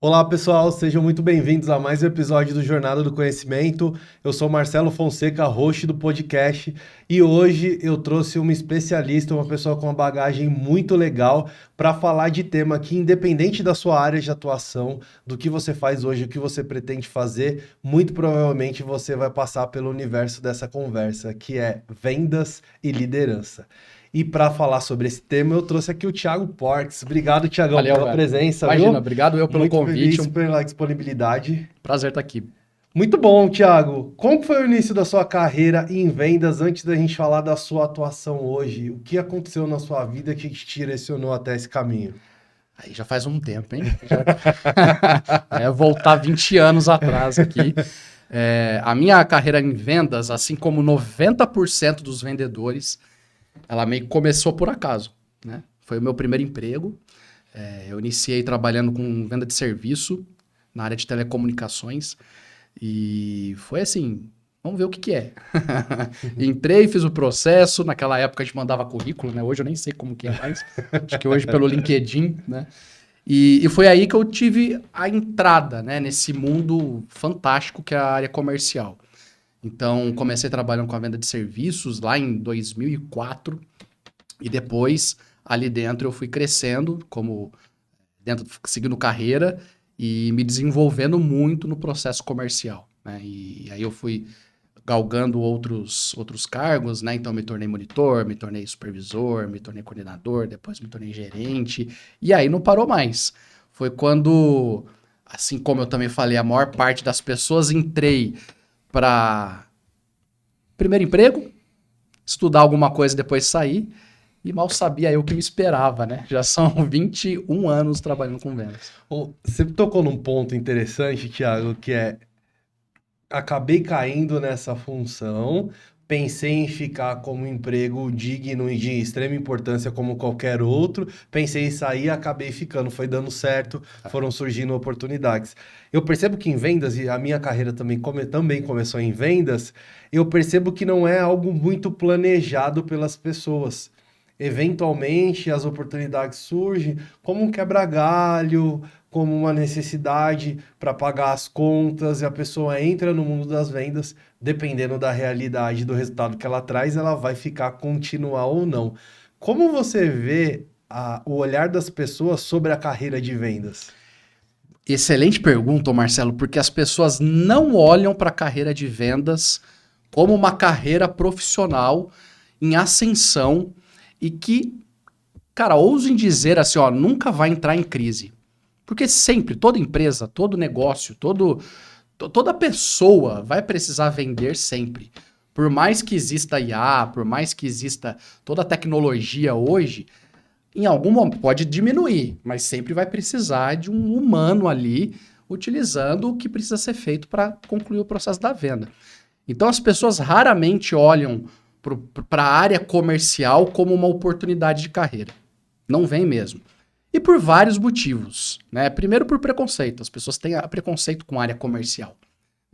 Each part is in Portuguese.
Olá pessoal, sejam muito bem-vindos a mais um episódio do Jornada do Conhecimento. Eu sou Marcelo Fonseca, host do podcast, e hoje eu trouxe uma especialista, uma pessoa com uma bagagem muito legal para falar de tema que, independente da sua área de atuação, do que você faz hoje, o que você pretende fazer, muito provavelmente você vai passar pelo universo dessa conversa, que é vendas e liderança. E para falar sobre esse tema, eu trouxe aqui o Thiago Portes. Obrigado, Thiagão, Valeu, pela velho. presença, Imagina, viu? obrigado eu pelo Muito convite. feliz pela disponibilidade. Prazer estar aqui. Muito bom, Thiago. Como foi o início da sua carreira em vendas antes da gente falar da sua atuação hoje? O que aconteceu na sua vida que te direcionou até esse caminho? Aí já faz um tempo, hein? Voltar 20 anos atrás aqui. A minha carreira em vendas, assim como 90% dos vendedores, ela meio que começou por acaso, né? Foi o meu primeiro emprego. Eu iniciei trabalhando com venda de serviço na área de telecomunicações. E foi assim, vamos ver o que que é. Entrei, fiz o processo, naquela época a gente mandava currículo, né? Hoje eu nem sei como que é mais, acho que hoje pelo LinkedIn, né? E foi aí que eu tive a entrada, né, nesse mundo fantástico que é a área comercial. Então, comecei trabalhando com a venda de serviços lá em 2004 e depois, ali dentro, eu fui crescendo como dentro, seguindo carreira e me desenvolvendo muito no processo comercial, né? E aí eu fui galgando outros cargos, né? Então me tornei monitor, me tornei supervisor, me tornei coordenador, depois me tornei gerente, e aí não parou mais. Foi quando, assim como eu também falei, a maior parte das pessoas entrei para primeiro emprego, estudar alguma coisa e depois sair. E mal sabia eu o que me esperava, né? Já são 21 anos trabalhando com vendas. Você tocou num ponto interessante, Thiago, que é acabei caindo nessa função, pensei em ficar como emprego digno e de extrema importância como qualquer outro, pensei em sair, acabei ficando, foi dando certo, foram surgindo oportunidades. Eu percebo que em vendas, e a minha carreira também começou em vendas, eu percebo que não é algo muito planejado pelas pessoas. Eventualmente as oportunidades surgem como um quebra-galho, como uma necessidade para pagar as contas, e a pessoa entra no mundo das vendas, dependendo da realidade do resultado que ela traz, ela vai ficar continuar ou não. Como você vê o olhar das pessoas sobre a carreira de vendas? Excelente pergunta, Marcelo, porque as pessoas não olham para a carreira de vendas como uma carreira profissional em ascensão e que, cara, ousem dizer assim, ó, nunca vai entrar em crise. Porque sempre, toda empresa, todo negócio, toda pessoa vai precisar vender sempre. Por mais que exista IA, por mais que exista toda a tecnologia hoje, em algum momento pode diminuir, mas sempre vai precisar de um humano ali utilizando o que precisa ser feito para concluir o processo da venda. Então as pessoas raramente olham para a área comercial como uma oportunidade de carreira. Não vem mesmo. E por vários motivos, né? Primeiro por preconceito. As pessoas têm preconceito com a área comercial.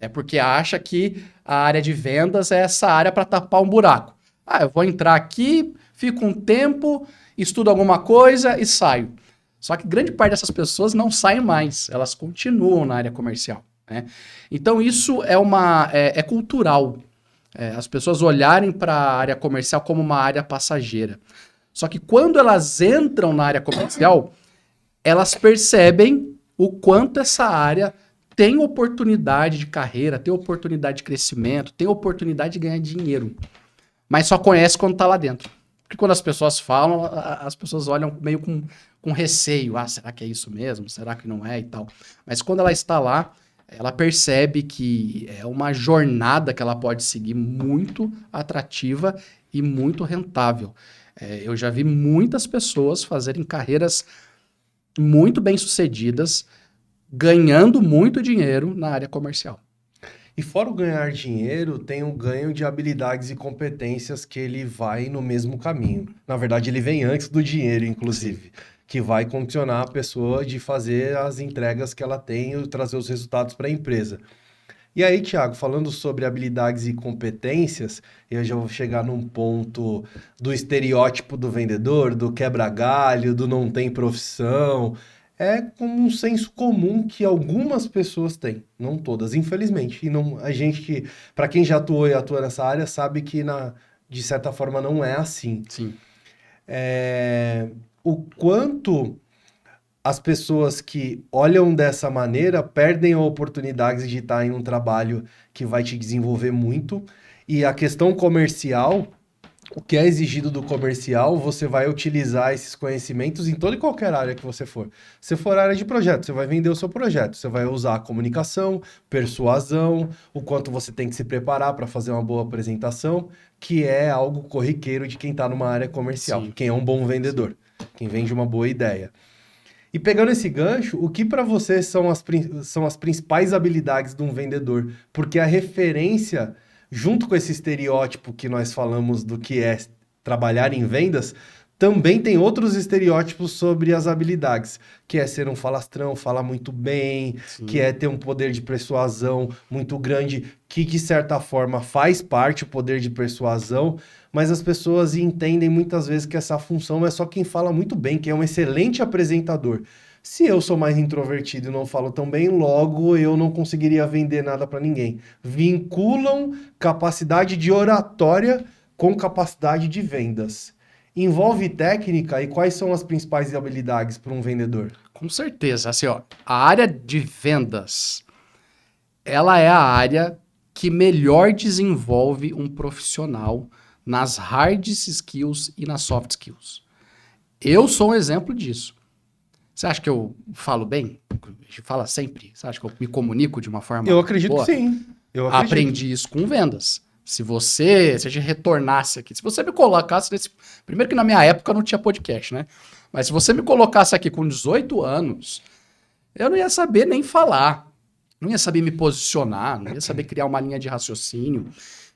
É porque acha que a área de vendas é essa área para tapar um buraco. Ah, eu vou entrar aqui, fico um tempo, estudo alguma coisa e saio. Só que grande parte dessas pessoas não saem mais, elas continuam na área comercial, né? Então isso é cultural. As pessoas olharem para a área comercial como uma área passageira. Só que quando elas entram na área comercial, elas percebem o quanto essa área tem oportunidade de carreira, tem oportunidade de crescimento, tem oportunidade de ganhar dinheiro. Mas só conhece quando está lá dentro. Porque quando as pessoas falam, as pessoas olham meio com receio. Ah, será que é isso mesmo? Será que não é e tal? Mas quando ela está lá, ela percebe que é uma jornada que ela pode seguir muito atrativa e muito rentável. Eu já vi muitas pessoas fazerem carreiras muito bem-sucedidas, ganhando muito dinheiro na área comercial. E fora o ganhar dinheiro, tem o ganho de habilidades e competências que ele vai no mesmo caminho. Na verdade, ele vem antes do dinheiro, Sim. inclusive, que vai condicionar a pessoa de fazer as entregas que ela tem e trazer os resultados para a empresa. E aí, Thiago, falando sobre habilidades e competências, eu já vou chegar num ponto do estereótipo do vendedor, do quebra-galho, do não tem profissão. é como um senso comum que algumas pessoas têm, não todas, infelizmente. E não, a gente que, para quem já atuou e atua nessa área, sabe que de certa forma não é assim. Sim. O quanto as pessoas que olham dessa maneira perdem a oportunidade de estar em um trabalho que vai te desenvolver muito. E a questão comercial, o que é exigido do comercial, você vai utilizar esses conhecimentos em toda e qualquer área que você for. Se for área de projeto, você vai vender o seu projeto, você vai usar a comunicação, persuasão, o quanto você tem que se preparar para fazer uma boa apresentação, que é algo corriqueiro de quem está numa área comercial, Sim. quem é um bom vendedor, quem vende uma boa ideia. E pegando esse gancho, o que para você são as principais habilidades de um vendedor? Porque a referência, junto com esse estereótipo que nós falamos do que é trabalhar em vendas, também tem outros estereótipos sobre as habilidades, que é ser um falastrão, falar muito bem, Sim. que é ter um poder de persuasão muito grande, que de certa forma faz parte o poder de persuasão, mas as pessoas entendem muitas vezes que essa função é só quem fala muito bem, que é um excelente apresentador. Se eu sou mais introvertido e não falo tão bem, logo eu não conseguiria vender nada para ninguém. Vinculam capacidade de oratória com capacidade de vendas. Envolve técnica e quais são as principais habilidades para um vendedor? Com certeza. Assim, ó, a área de vendas, ela é a área que melhor desenvolve um profissional nas hard skills e nas soft skills. Eu sou um exemplo disso. Você acha que eu falo bem? A gente fala sempre. Você acha que eu me comunico de uma forma Eu acredito boa? que sim. Eu acredito. Aprendi isso com vendas. Se a gente retornasse aqui, se você me colocasse nesse... Primeiro que na minha época não tinha podcast, né? Mas se você me colocasse aqui com 18 anos, eu não ia saber nem falar. Não ia saber me posicionar, não ia saber criar uma linha de raciocínio.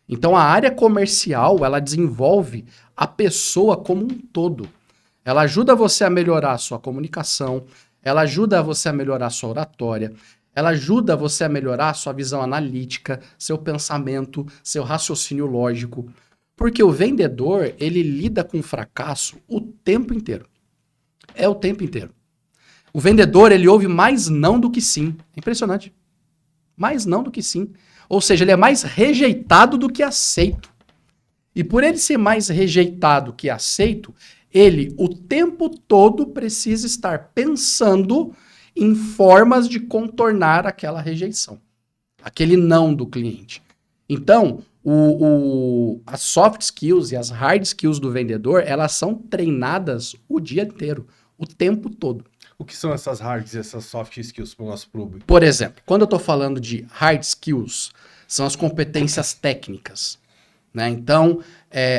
Então a área comercial, ela desenvolve a pessoa como um todo. Ela ajuda você a melhorar a sua comunicação, ela ajuda você a melhorar a sua oratória, ela ajuda você a melhorar a sua visão analítica, seu pensamento, seu raciocínio lógico. Porque o vendedor, ele lida com fracasso o tempo inteiro. É o tempo inteiro. O vendedor, ele ouve mais não do que sim. É impressionante. Mais não do que sim. Ou seja, ele é mais rejeitado do que aceito. E por ele ser mais rejeitado que aceito, ele o tempo todo precisa estar pensando em formas de contornar aquela rejeição, aquele não do cliente. Então, as soft skills e as hard skills do vendedor, elas são treinadas o dia inteiro, o tempo todo. O que são essas hard e essas soft skills para o nosso público? Por exemplo, quando eu estou falando de hard skills, são as competências técnicas. Né? Então,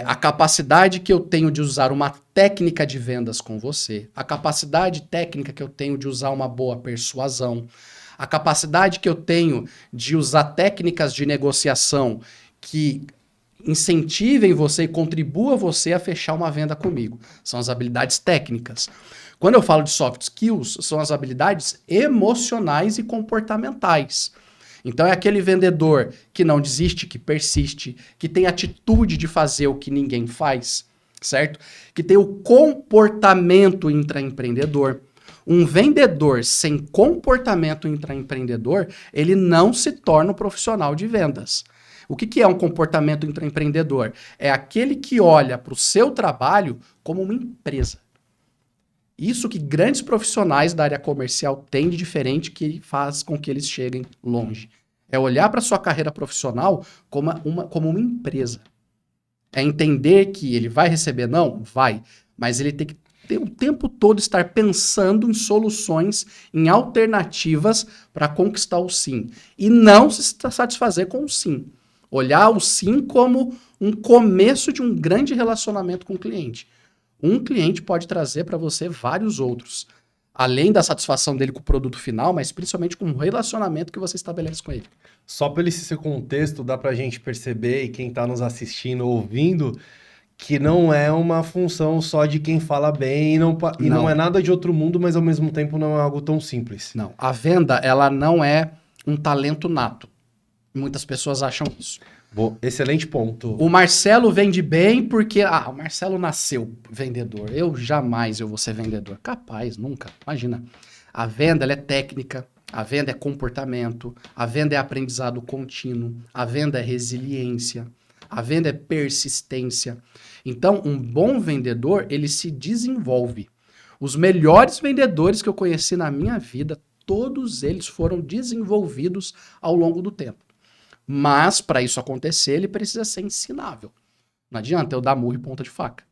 a capacidade que eu tenho de usar uma técnica de vendas com você, a capacidade técnica que eu tenho de usar uma boa persuasão, a capacidade que eu tenho de usar técnicas de negociação que incentivem você e contribuam você a fechar uma venda comigo. São as habilidades técnicas. Quando eu falo de soft skills, são as habilidades emocionais e comportamentais. Então é aquele vendedor que não desiste, que persiste, que tem atitude de fazer o que ninguém faz, certo? Que tem o comportamento intraempreendedor. Um vendedor sem comportamento intraempreendedor, ele não se torna um profissional de vendas. O que é um comportamento intraempreendedor? É aquele que olha para o seu trabalho como uma empresa. Isso que grandes profissionais da área comercial têm de diferente que faz com que eles cheguem longe. É olhar para sua carreira profissional como uma empresa. É entender que ele vai receber não? Vai. Mas ele tem que ter o tempo todo estar pensando em soluções, em alternativas para conquistar o sim. E não se satisfazer com o sim. Olhar o sim como um começo de um grande relacionamento com o cliente. Um cliente pode trazer para você vários outros, além da satisfação dele com o produto final, mas principalmente com o relacionamento que você estabelece com ele. Só pelo esse contexto dá para a gente perceber, e quem está nos assistindo, ouvindo, que não é uma função só de quem fala bem e não é nada de outro mundo, mas ao mesmo tempo não é algo tão simples. Não, a venda ela não é um talento nato. Muitas pessoas acham isso. Excelente ponto. O Marcelo vende bem porque... o Marcelo nasceu vendedor. Eu jamais vou ser vendedor. Capaz, nunca. Imagina. A venda ela é técnica, a venda é comportamento, a venda é aprendizado contínuo, a venda é resiliência, a venda é persistência. Então, um bom vendedor, ele se desenvolve. Os melhores vendedores que eu conheci na minha vida, todos eles foram desenvolvidos ao longo do tempo. Mas, para isso acontecer, ele precisa ser ensinável. Não adianta eu dar murro e ponta de faca.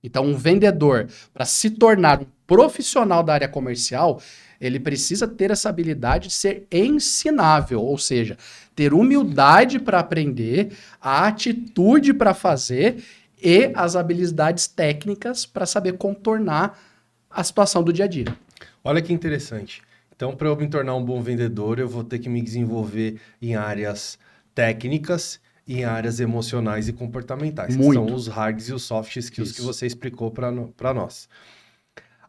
Então, um vendedor, para se tornar um profissional da área comercial, ele precisa ter essa habilidade de ser ensinável, ou seja, ter humildade para aprender, a atitude para fazer e as habilidades técnicas para saber contornar a situação do dia a dia. Olha que interessante. Então, para eu me tornar um bom vendedor, eu vou ter que me desenvolver em áreas técnicas e em áreas emocionais e comportamentais, que Muito. são os hards e os soft skills que Isso. você explicou para nós.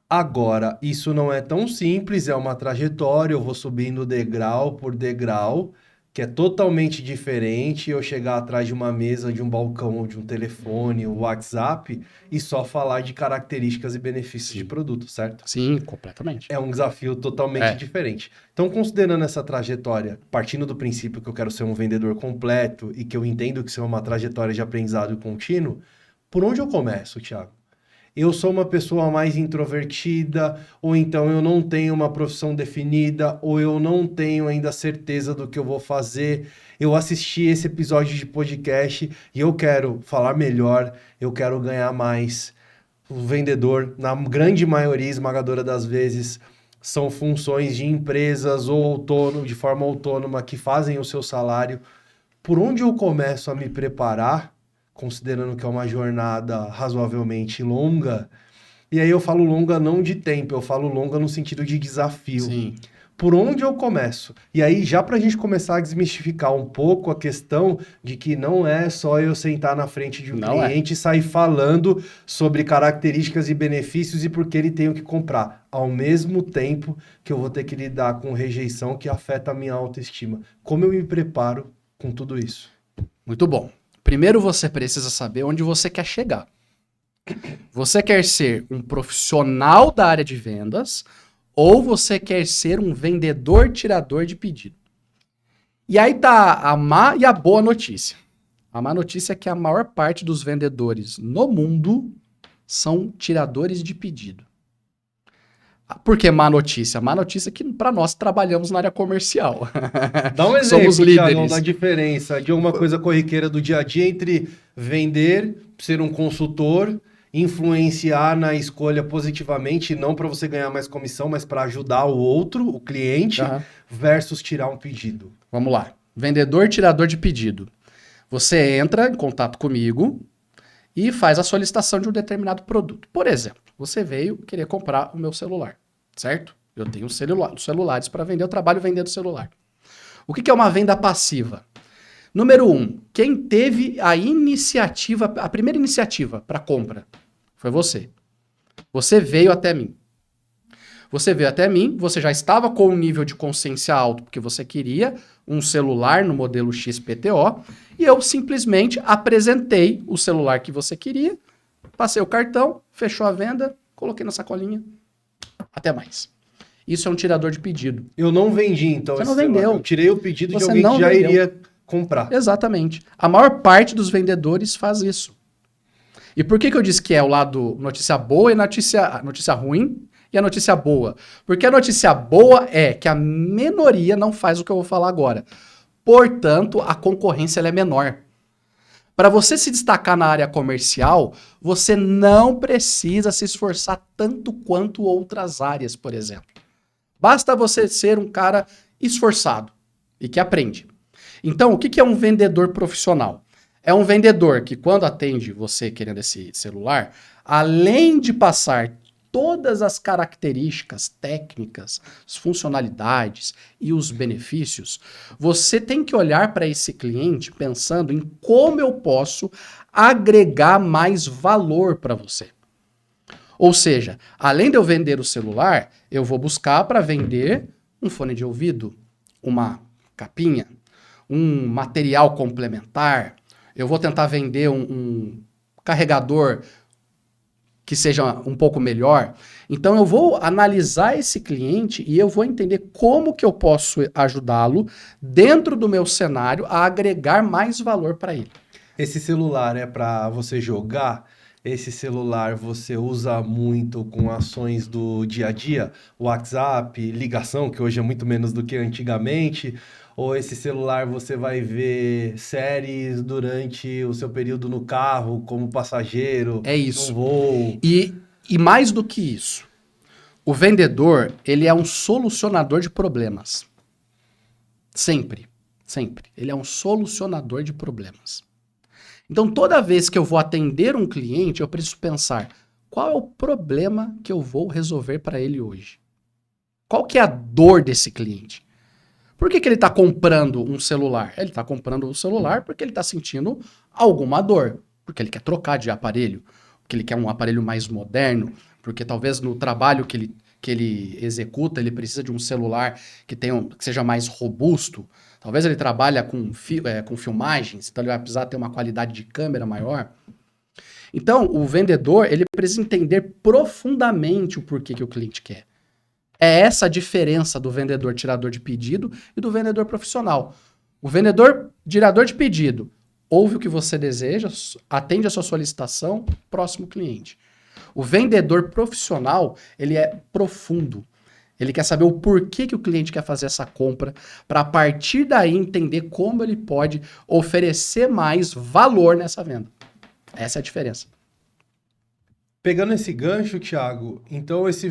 Agora, isso não é tão simples, é uma trajetória, eu vou subindo degrau por degrau, que é totalmente diferente eu chegar atrás de uma mesa, de um balcão, ou de um telefone, um WhatsApp, e só falar de características e benefícios de produto, certo? Sim, completamente. É um desafio totalmente diferente. Então, considerando essa trajetória, partindo do princípio que eu quero ser um vendedor completo e que eu entendo que isso é uma trajetória de aprendizado contínuo, por onde eu começo, Thiago? Eu sou uma pessoa mais introvertida, ou então eu não tenho uma profissão definida, ou eu não tenho ainda certeza do que eu vou fazer. Eu assisti esse episódio de podcast e eu quero falar melhor, eu quero ganhar mais. O vendedor, na grande maioria esmagadora das vezes, são funções de empresas ou autônomo, de forma autônoma que fazem o seu salário. Por onde eu começo a me preparar, considerando que é uma jornada razoavelmente longa, e aí eu falo longa não de tempo, eu falo longa no sentido de desafio. Sim. Por onde eu começo? E aí, já para a gente começar a desmistificar um pouco a questão de que não é só eu sentar na frente de um Não cliente e sair falando sobre características e benefícios e por que ele tem que comprar, ao mesmo tempo que eu vou ter que lidar com rejeição que afeta a minha autoestima. Como eu me preparo com tudo isso? Muito bom. Primeiro você precisa saber onde você quer chegar. Você quer ser um profissional da área de vendas ou você quer ser um vendedor tirador de pedido? E aí tá a má e a boa notícia. A má notícia é que a maior parte dos vendedores no mundo são tiradores de pedido. Por que má notícia? Má notícia é que para nós trabalhamos na área comercial. Dá um exemplo, Somos líderes. Thiagão, da diferença de uma coisa corriqueira do dia a dia entre vender, ser um consultor, influenciar na escolha positivamente, não para você ganhar mais comissão, mas para ajudar o outro, o cliente, Aham. versus tirar um pedido. Vamos lá. Vendedor tirador de pedido. Você entra em contato comigo e faz a solicitação de um determinado produto. Por exemplo, você veio querer comprar o meu celular, certo? Eu tenho celulares para vender, eu trabalho vendendo celular. O que é uma venda passiva? Número 1, quem teve a iniciativa, a primeira iniciativa para compra foi você. Você veio até mim. Você veio até mim, você já estava com um nível de consciência alto, porque você queria um celular no modelo XPTO, e eu simplesmente apresentei o celular que você queria, passei o cartão, fechou a venda, coloquei na sacolinha. Até mais. Isso é um tirador de pedido. Eu não vendi, então, Você esse não celular. vendeu. Eu tirei o pedido de Você alguém não que já vendeu. iria comprar. Exatamente. A maior parte dos vendedores faz isso. E por que eu disse que é o lado notícia boa e notícia ruim e a notícia boa? Porque a notícia boa é que a minoria não faz o que eu vou falar agora. Portanto, a concorrência ela é menor. Para você se destacar na área comercial, você não precisa se esforçar tanto quanto outras áreas, por exemplo. Basta você ser um cara esforçado e que aprende. Então, o que é um vendedor profissional? É um vendedor que, quando atende você querendo esse celular, além de passar todas as características técnicas, as funcionalidades e os benefícios, você tem que olhar para esse cliente pensando em como eu posso agregar mais valor para você. Ou seja, além de eu vender o celular, eu vou buscar para vender um fone de ouvido, uma capinha, um material complementar. Eu vou tentar vender um carregador que seja um pouco melhor. Então eu vou analisar esse cliente e eu vou entender como que eu posso ajudá-lo dentro do meu cenário a agregar mais valor para ele. Esse celular é para você jogar? Esse celular você usa muito com ações do dia a dia? WhatsApp, ligação, que hoje é muito menos do que antigamente? Ou esse celular você vai ver séries durante o seu período no carro, como passageiro, É num isso. voo? E mais do que isso, o vendedor, ele é um solucionador de problemas. Sempre, sempre. Ele é um solucionador de problemas. Então, toda vez que eu vou atender um cliente, eu preciso pensar, qual é o problema que eu vou resolver para ele hoje? Qual que é a dor desse cliente? Por que ele está comprando um celular? Ele está comprando um celular porque ele está sentindo alguma dor. Porque ele quer trocar de aparelho. Porque ele quer um aparelho mais moderno. Porque talvez no trabalho que ele executa, ele precisa de um celular que seja mais robusto. Talvez ele trabalhe com filmagens, então ele vai precisar ter uma qualidade de câmera maior. Então, o vendedor, ele precisa entender profundamente o porquê que o cliente quer. É essa a diferença do vendedor tirador de pedido e do vendedor profissional. O vendedor tirador de pedido ouve o que você deseja, atende a sua solicitação, próximo cliente. O vendedor profissional, ele é profundo. Ele quer saber o porquê que o cliente quer fazer essa compra, para a partir daí entender como ele pode oferecer mais valor nessa venda. Essa é a diferença. Pegando esse gancho, Thiago, então esse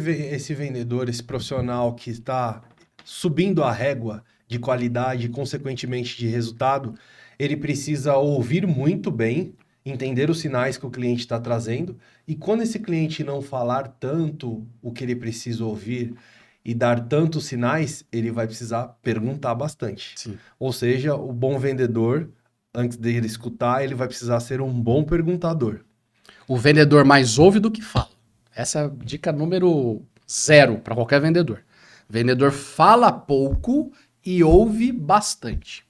vendedor, esse profissional que está subindo a régua de qualidade e, consequentemente, de resultado, ele precisa ouvir muito bem, entender os sinais que o cliente está trazendo, e quando esse cliente não falar tanto o que ele precisa ouvir e dar tantos sinais, ele vai precisar perguntar bastante. Sim. Ou seja, o bom vendedor, antes dele escutar, ele vai precisar ser um bom perguntador. O vendedor mais ouve do que fala. Essa é a dica número 0 para qualquer vendedor. O vendedor fala pouco e ouve bastante.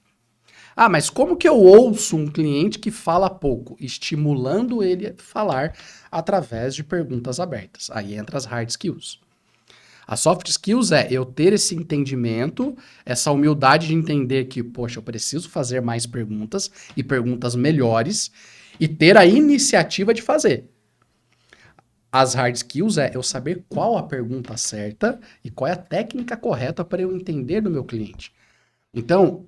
Ah, mas como que eu ouço um cliente que fala pouco? Estimulando ele a falar através de perguntas abertas. Aí entra as hard skills. A soft skills é eu ter esse entendimento, essa humildade de entender que, poxa, eu preciso fazer mais perguntas e perguntas melhores e ter a iniciativa de fazer. As hard skills é eu saber qual a pergunta certa e qual é a técnica correta para eu entender do meu cliente. Então,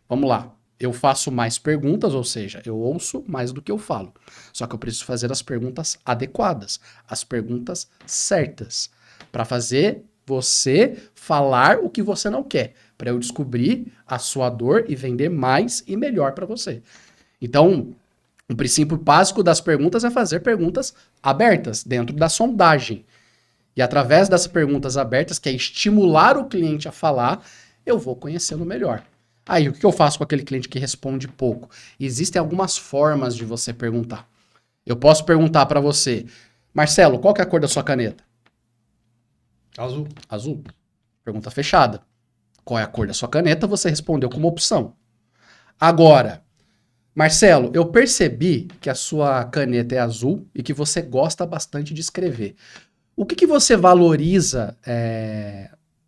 vamos lá. Eu faço mais perguntas, ou seja, eu ouço mais do que eu falo. Só que eu preciso fazer as perguntas adequadas, as perguntas certas, para fazer você falar o que você não quer, para eu descobrir a sua dor e vender mais e melhor para você. Então, o princípio básico das perguntas é fazer perguntas abertas, dentro da sondagem. E através das perguntas abertas, que é estimular o cliente a falar, eu vou conhecê-lo melhor. Aí, o que eu faço com aquele cliente que responde pouco? Existem algumas formas de você perguntar. Eu posso perguntar para você, Marcelo, qual que é a cor da sua caneta? Azul. Azul. Pergunta fechada. Qual é a cor da sua caneta? Você respondeu como opção. Agora, Marcelo, eu percebi que a sua caneta é azul e que você gosta bastante de escrever. O que você valoriza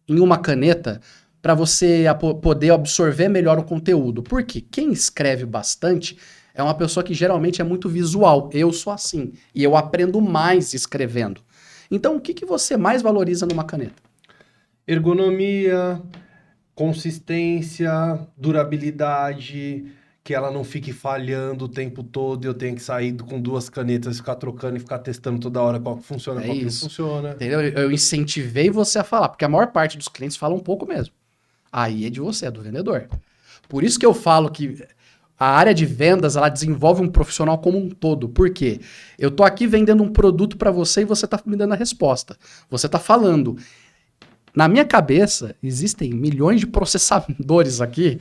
em uma caneta para você poder absorver melhor o conteúdo? Porque quem escreve bastante é uma pessoa que geralmente é muito visual. Eu sou assim e eu aprendo mais escrevendo. Então, o que você mais valoriza numa caneta? Ergonomia, consistência, durabilidade, que ela não fique falhando o tempo todo e eu tenho que sair com duas canetas, ficar trocando e ficar testando toda hora qual que funciona, qual que não funciona. Entendeu? Eu incentivei você a falar, porque a maior parte dos clientes fala um pouco mesmo. Aí é de você, é do vendedor. Por isso que eu falo que a área de vendas, ela desenvolve um profissional como um todo. Por quê? Eu tô aqui vendendo um produto para você e você tá me dando a resposta. Você tá falando. Na minha cabeça, existem milhões de processadores aqui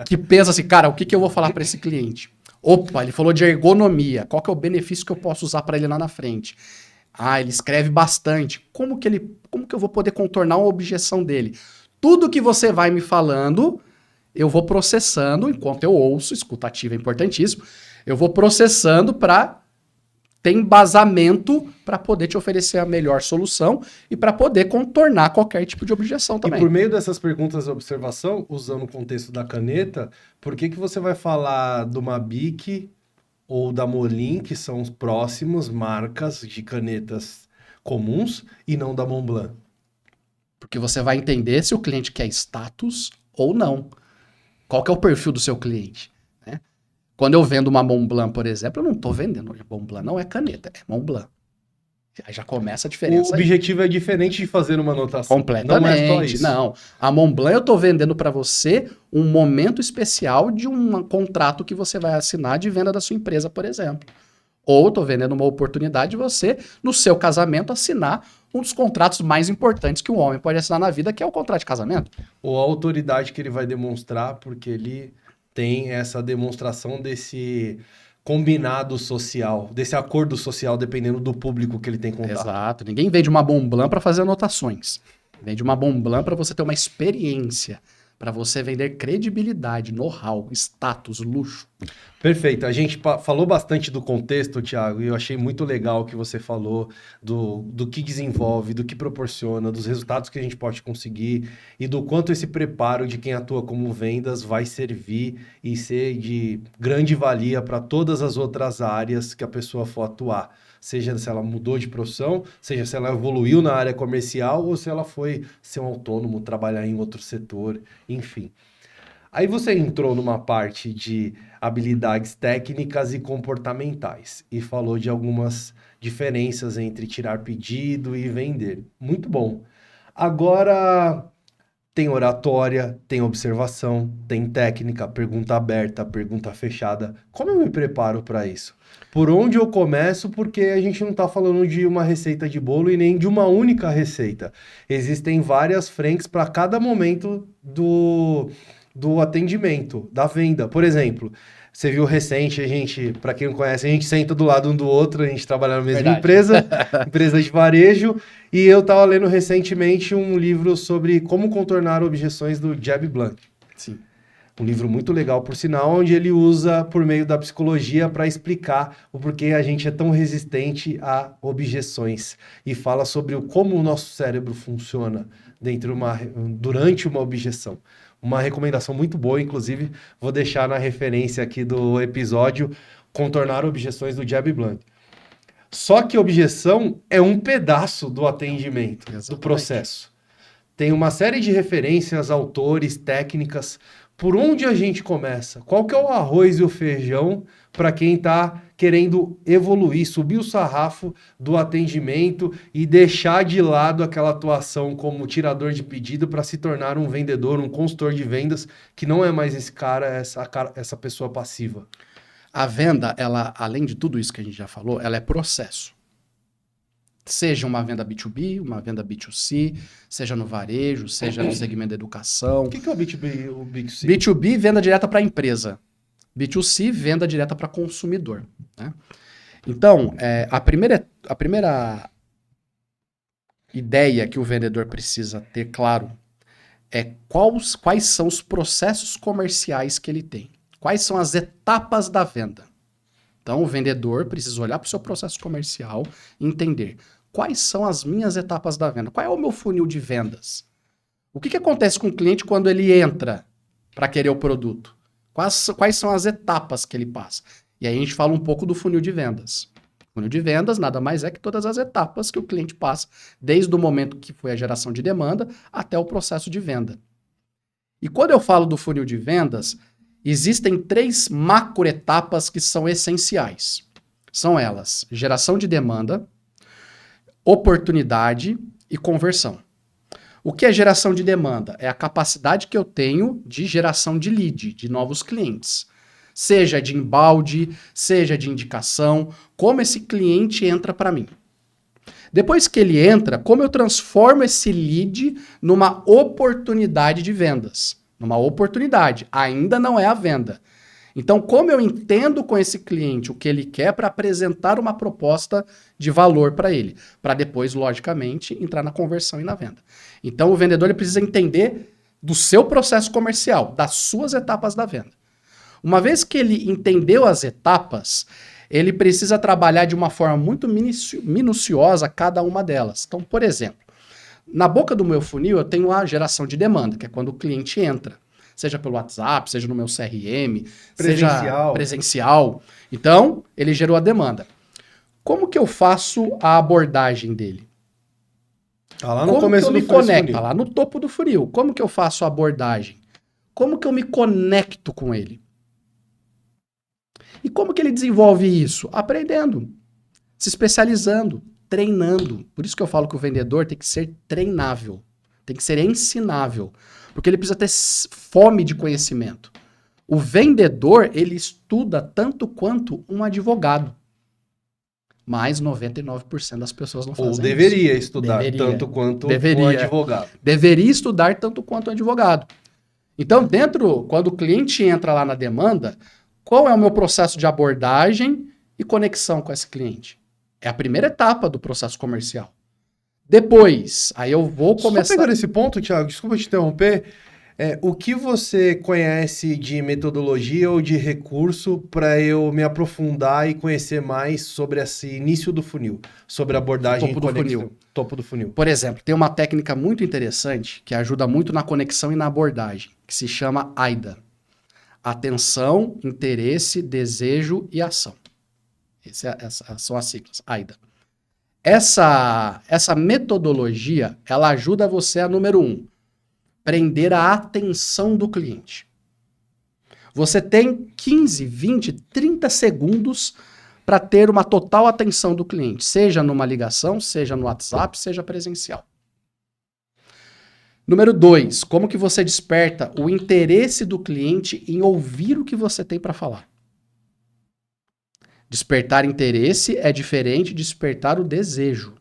que pensam assim, cara, o que eu vou falar para esse cliente? Opa, ele falou de ergonomia. Qual que é o benefício que eu posso usar para ele lá na frente? Ah, ele escreve bastante. Como que eu vou poder contornar uma objeção dele? Tudo que você vai me falando, eu vou processando, enquanto eu ouço, escutativa é importantíssimo, eu vou processando para tem embasamento para poder te oferecer a melhor solução e para poder contornar qualquer tipo de objeção também. E por meio dessas perguntas de observação, usando o contexto da caneta, por que você vai falar de uma Bic ou da Molin, que são os próximos marcas de canetas comuns, e não da Montblanc? Porque você vai entender se o cliente quer status ou não. Qual que é o perfil do seu cliente, né? Quando eu vendo uma Montblanc, por exemplo, eu não estou vendendo. Montblanc não é caneta, é Montblanc. Aí já começa a diferença. O objetivo é diferente de fazer uma anotação. Completamente. Não é só isso. Não. A Montblanc eu estou vendendo para você um momento especial de um contrato que você vai assinar de venda da sua empresa, por exemplo. Ou estou vendendo uma oportunidade de você, no seu casamento, assinar um dos contratos mais importantes que um homem pode assinar na vida, que é o contrato de casamento. Ou a autoridade que ele vai demonstrar, porque ele tem essa demonstração desse combinado social, desse acordo social, dependendo do público que ele tem contato. Exato. Ninguém vende uma Montblanc para fazer anotações. Vende uma Montblanc para você ter uma experiência, para você vender credibilidade, know-how, status, luxo. Perfeito. A gente falou bastante do contexto, Thiago, e eu achei muito legal o que você falou do que desenvolve, do que proporciona, dos resultados que a gente pode conseguir e do quanto esse preparo de quem atua como vendas vai servir e ser de grande valia para todas as outras áreas que a pessoa for atuar. Seja se ela mudou de profissão, seja se ela evoluiu na área comercial ou se ela foi ser um autônomo, trabalhar em outro setor, enfim. Aí você entrou numa parte de habilidades técnicas e comportamentais e falou de algumas diferenças entre tirar pedido e vender. Muito bom. Agora tem oratória, tem observação, tem técnica, pergunta aberta, pergunta fechada. Como eu me preparo para isso? Por onde eu começo? Porque a gente não está falando de uma receita de bolo e nem de uma única receita. Existem várias frentes para cada momento do atendimento, da venda. Por exemplo, você viu recente, a gente, para quem não conhece, a gente senta do lado um do outro, a gente trabalha na mesma empresa de varejo, e eu estava lendo recentemente um livro sobre como contornar objeções do Jeb Blount. Sim. Um livro muito legal, por sinal, onde ele usa, por meio da psicologia, para explicar o porquê a gente é tão resistente a objeções. E fala sobre como o nosso cérebro funciona durante uma objeção. Uma recomendação muito boa, inclusive, vou deixar na referência aqui do episódio, Contornar Objeções do Jeb Blount. Só que objeção é um pedaço do atendimento, Exatamente. do processo. Tem uma série de referências, autores, técnicas. Por onde a gente começa? Qual que é o arroz e o feijão para quem está querendo evoluir, subir o sarrafo do atendimento e deixar de lado aquela atuação como tirador de pedido para se tornar um vendedor, um consultor de vendas, que não é mais esse cara, essa pessoa passiva? A venda, ela, além de tudo isso que a gente já falou, ela é processo. Seja uma venda B2B, uma venda B2C, seja no varejo, seja no segmento da educação. O que é o B2B e o B2C? B2B, venda direta para a empresa. B2C, venda direta para consumidor. Né? Então, a primeira ideia que o vendedor precisa ter claro é quais são os processos comerciais que ele tem. Quais são as etapas da venda. Então, o vendedor precisa olhar para o seu processo comercial e entender quais são as minhas etapas da venda. Qual é o meu funil de vendas? O que acontece com o cliente quando ele entra para querer o produto? Quais são as etapas que ele passa? E aí a gente fala um pouco do funil de vendas. Funil de vendas nada mais é que todas as etapas que o cliente passa, desde o momento que foi a geração de demanda até o processo de venda. E quando eu falo do funil de vendas, existem 3 macroetapas que são essenciais. São elas: geração de demanda, oportunidade e conversão. O que é geração de demanda? É a capacidade que eu tenho de geração de lead, de novos clientes. Seja de embalde, seja de indicação, como esse cliente entra para mim. Depois que ele entra, como eu transformo esse lead numa oportunidade de vendas? Numa oportunidade, ainda não é a venda. Então, como eu entendo com esse cliente o que ele quer para apresentar uma proposta de valor para ele, para depois, logicamente, entrar na conversão e na venda. Então, o vendedor ele precisa entender do seu processo comercial, das suas etapas da venda. Uma vez que ele entendeu as etapas, ele precisa trabalhar de uma forma muito minuciosa cada uma delas. Então, por exemplo, na boca do meu funil eu tenho a geração de demanda, que é quando o cliente entra. Seja pelo WhatsApp, seja no meu CRM, seja presencial. Então, ele gerou a demanda. Como que eu faço a abordagem dele? Tá lá no começo do funil. Tá lá no topo do funil. Como que eu faço a abordagem? Como que eu me conecto com ele? E como que ele desenvolve isso? Aprendendo, se especializando, treinando. Por isso que eu falo que o vendedor tem que ser treinável, tem que ser ensinável, porque ele precisa ter fome de conhecimento. O vendedor, ele estuda tanto quanto um advogado. Mas 99% das pessoas não fazem isso. Ou deveria estudar tanto quanto um advogado. Deveria estudar tanto quanto um advogado. Então, quando o cliente entra lá na demanda, qual é o meu processo de abordagem e conexão com esse cliente? É a primeira etapa do processo comercial. Depois, aí eu vou começar... Só pegando esse ponto, Thiago, desculpa te interromper, o que você conhece de metodologia ou de recurso para eu me aprofundar e conhecer mais sobre esse início do funil, sobre a abordagem topo do funil. Topo do funil. Por exemplo, tem uma técnica muito interessante que ajuda muito na conexão e na abordagem, que se chama AIDA. Atenção, interesse, desejo e ação. Essas são as siglas, AIDA. Essa metodologia, ela ajuda você a, número 1, prender a atenção do cliente. Você tem 15, 20, 30 segundos para ter uma total atenção do cliente, seja numa ligação, seja no WhatsApp, seja presencial. Número 2, como que você desperta o interesse do cliente em ouvir o que você tem para falar? Despertar interesse é diferente de despertar o desejo.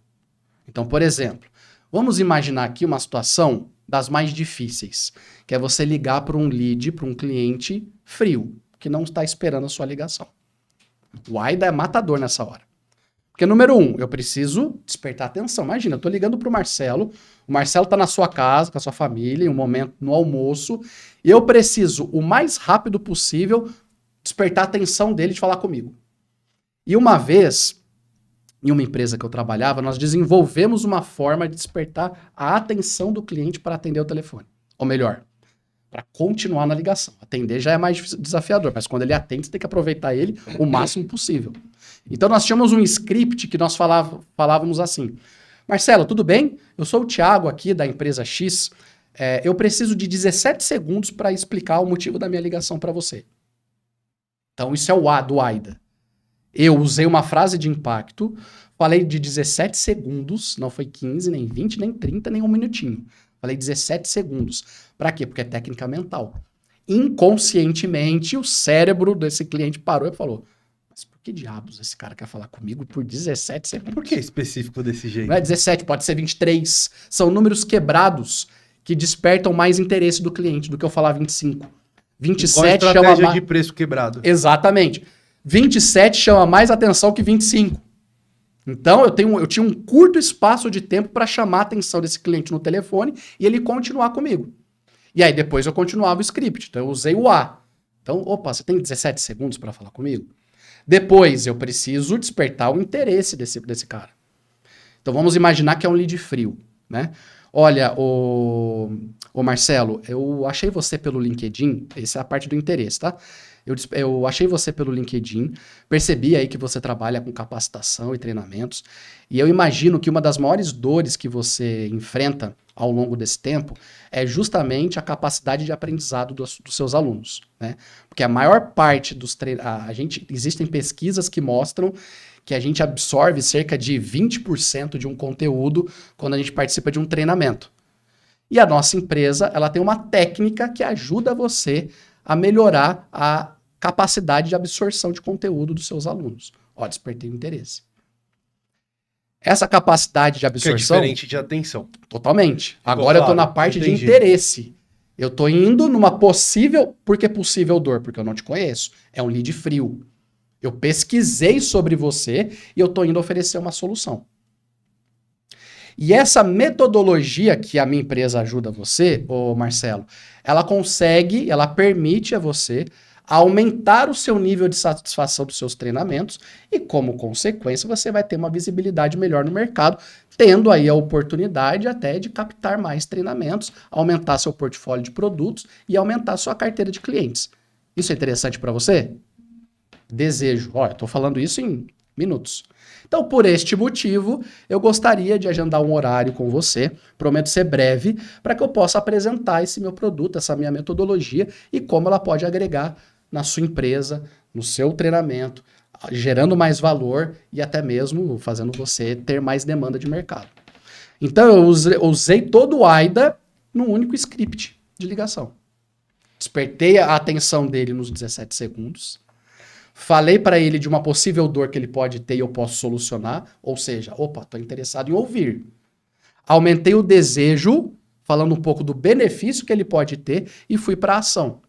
Então, por exemplo, vamos imaginar aqui uma situação das mais difíceis, que é você ligar para um lead, para um cliente frio, que não está esperando a sua ligação. O AIDA é matador nessa hora. Porque, número 1, eu preciso despertar atenção. Imagina, eu estou ligando para o Marcelo está na sua casa, com a sua família, em um momento no almoço, e eu preciso, o mais rápido possível, despertar a atenção dele de falar comigo. E uma vez, em uma empresa que eu trabalhava, nós desenvolvemos uma forma de despertar a atenção do cliente para atender o telefone. Ou melhor, para continuar na ligação. Atender já é mais desafiador, mas quando ele atende, você tem que aproveitar ele o máximo possível. Então nós tínhamos um script que nós falávamos assim: Marcelo, tudo bem? Eu sou o Thiago aqui da empresa X. Eu preciso de 17 segundos para explicar o motivo da minha ligação para você. Então isso é o A do AIDA. Eu usei uma frase de impacto, falei de 17 segundos, não foi 15, nem 20, nem 30, nem um minutinho. Falei 17 segundos. Para quê? Porque é técnica mental. Inconscientemente, o cérebro desse cliente parou e falou: mas por que diabos esse cara quer falar comigo por 17 segundos? Por que é específico desse jeito? Não é 17, pode ser 23. São números quebrados que despertam mais interesse do cliente do que eu falar 25. 27 chama estratégia de preço quebrado. Exatamente. 27 chama mais atenção que 25. Então, eu tinha um curto espaço de tempo para chamar a atenção desse cliente no telefone e ele continuar comigo. E aí, depois eu continuava o script. Então, eu usei o A. Então, opa, você tem 17 segundos para falar comigo? Depois, eu preciso despertar o interesse desse cara. Então, vamos imaginar que é um lead frio, né? Olha, ô Marcelo, eu achei você pelo LinkedIn, essa é a parte do interesse, tá? Eu achei você pelo LinkedIn, percebi aí que você trabalha com capacitação e treinamentos, e eu imagino que uma das maiores dores que você enfrenta ao longo desse tempo é justamente a capacidade de aprendizado dos seus alunos, né? Porque a maior parte existem pesquisas que mostram que a gente absorve cerca de 20% de um conteúdo quando a gente participa de um treinamento. E a nossa empresa, ela tem uma técnica que ajuda você a melhorar a capacidade de absorção de conteúdo dos seus alunos. Ó, despertei o interesse. Essa capacidade de absorção... Que é diferente de atenção. Totalmente. Agora eu tô na parte de interesse. Eu tô indo numa possível... Por que possível dor? Porque eu não te conheço. É um lead frio. Eu pesquisei sobre você e eu tô indo oferecer uma solução. E essa metodologia que a minha empresa ajuda você, ô Marcelo, ela permite a você aumentar o seu nível de satisfação dos seus treinamentos e, como consequência, você vai ter uma visibilidade melhor no mercado, tendo aí a oportunidade até de captar mais treinamentos, aumentar seu portfólio de produtos e aumentar sua carteira de clientes. Isso é interessante para você? Desejo. Olha, estou falando isso em minutos. Então, por este motivo, eu gostaria de agendar um horário com você, prometo ser breve, para que eu possa apresentar esse meu produto, essa minha metodologia e como ela pode agregar na sua empresa, no seu treinamento, gerando mais valor e até mesmo fazendo você ter mais demanda de mercado. Então, eu usei todo o AIDA num único script de ligação. Despertei a atenção dele nos 17 segundos. Falei para ele de uma possível dor que ele pode ter e eu posso solucionar. Ou seja, opa, estou interessado em ouvir. Aumentei o desejo, falando um pouco do benefício que ele pode ter e fui para a ação,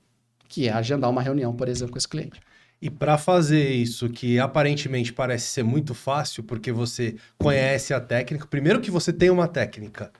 que é agendar uma reunião, por exemplo, com esse cliente. E para fazer isso, que aparentemente parece ser muito fácil, porque você conhece a técnica, primeiro que você tem uma técnica,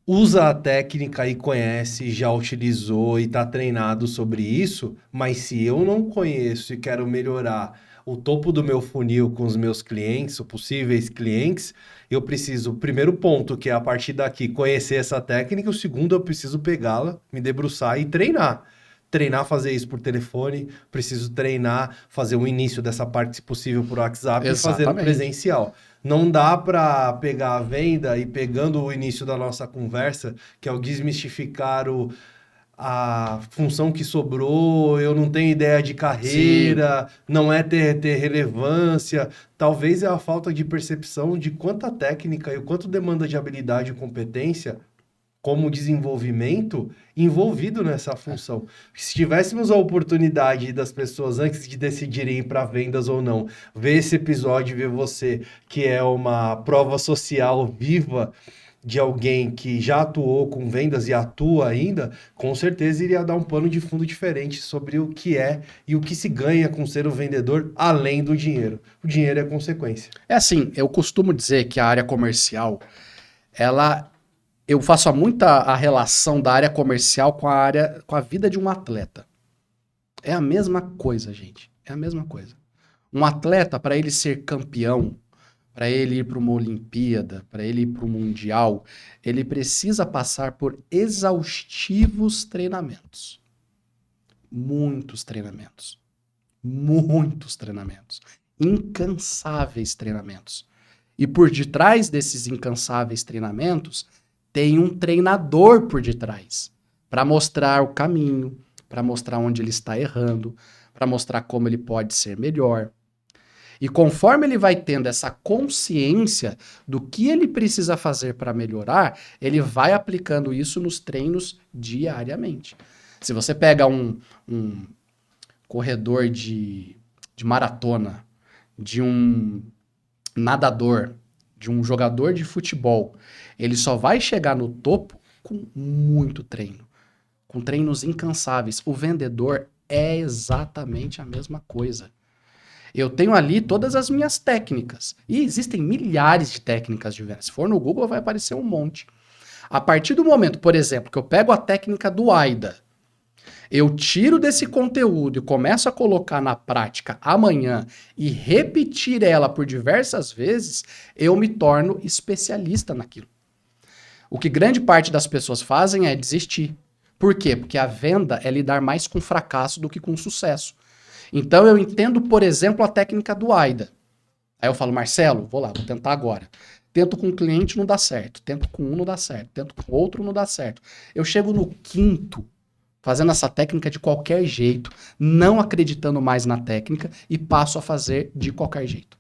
usa a técnica e conhece, já utilizou e está treinado sobre isso, mas se eu não conheço e quero melhorar o topo do meu funil com os meus clientes, ou possíveis clientes, eu preciso, primeiro ponto, que é a partir daqui, conhecer essa técnica, o segundo, eu preciso pegá-la, me debruçar e treinar. Treinar, fazer isso por telefone, preciso treinar, fazer o início dessa parte, se possível, por WhatsApp e fazer no presencial. Não dá para pegar a venda e pegando o início da nossa conversa, que é o desmistificar a função que sobrou, eu não tenho ideia de carreira, não é ter relevância. Talvez é a falta de percepção de quanta técnica e o quanto demanda de habilidade e competência como desenvolvimento envolvido nessa função. Se tivéssemos a oportunidade das pessoas, antes de decidirem ir para vendas ou não, ver esse episódio, ver você, que é uma prova social viva de alguém que já atuou com vendas e atua ainda, com certeza iria dar um pano de fundo diferente sobre o que é e o que se ganha com ser um vendedor além do dinheiro. O dinheiro é consequência. É assim, eu costumo dizer que a área comercial, eu faço muita a relação da área comercial com a vida de um atleta. É a mesma coisa, gente. É a mesma coisa. Um atleta, para ele ser campeão, para ele ir para uma Olimpíada, para ele ir para o Mundial, ele precisa passar por exaustivos treinamentos. Muitos treinamentos. Muitos treinamentos. Incansáveis treinamentos. E por detrás desses incansáveis treinamentos, tem um treinador por detrás para mostrar o caminho, para mostrar onde ele está errando, para mostrar como ele pode ser melhor. E conforme ele vai tendo essa consciência do que ele precisa fazer para melhorar, ele vai aplicando isso nos treinos diariamente. Se você pega um corredor de maratona, de um nadador, de um jogador de futebol, ele só vai chegar no topo com muito treino, com treinos incansáveis. O vendedor é exatamente a mesma coisa. Eu tenho ali todas as minhas técnicas. E existem milhares de técnicas de venda. Se for no Google, vai aparecer um monte. A partir do momento, por exemplo, que eu pego a técnica do AIDA, eu tiro desse conteúdo e começo a colocar na prática amanhã e repetir ela por diversas vezes, eu me torno especialista naquilo. O que grande parte das pessoas fazem é desistir. Por quê? Porque a venda é lidar mais com fracasso do que com sucesso. Então eu entendo, por exemplo, a técnica do AIDA. Aí eu falo, Marcelo, vou tentar agora. Tento com um cliente, não dá certo. Tento com um, não dá certo. Tento com outro, não dá certo. Eu chego no quinto, fazendo essa técnica de qualquer jeito, não acreditando mais na técnica e passo a fazer de qualquer jeito.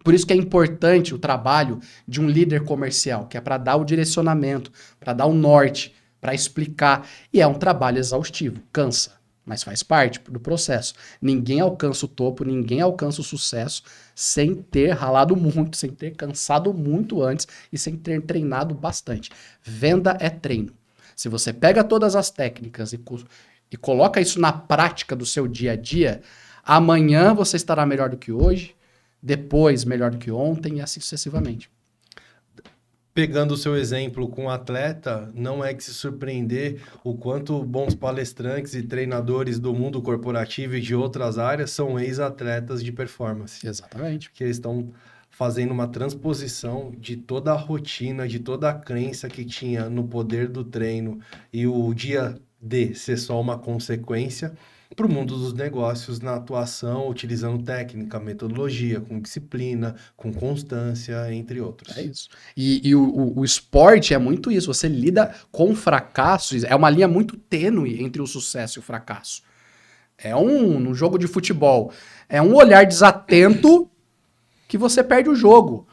Por isso que é importante o trabalho de um líder comercial, que é para dar o direcionamento, para dar o norte, para explicar. E é um trabalho exaustivo, cansa. Mas faz parte do processo. Ninguém alcança o topo, ninguém alcança o sucesso sem ter ralado muito, sem ter cansado muito antes e sem ter treinado bastante. Venda é treino. Se você pega todas as técnicas e coloca isso na prática do seu dia a dia, amanhã você estará melhor do que hoje, depois melhor do que ontem e assim sucessivamente. pegando o seu exemplo com o atleta, não é de se surpreender o quanto bons palestrantes e treinadores do mundo corporativo e de outras áreas são ex-atletas de performance. Exatamente. Que eles estão fazendo uma transposição de toda a rotina, de toda a crença que tinha no poder do treino e o dia D ser só uma consequência para o mundo dos negócios na atuação, utilizando técnica, metodologia, com disciplina, com constância, entre outros. É isso. E o esporte é muito isso. Você lida com fracassos. É uma linha muito tênue entre o sucesso e o fracasso. No jogo de futebol, é um olhar desatento que você perde o jogo.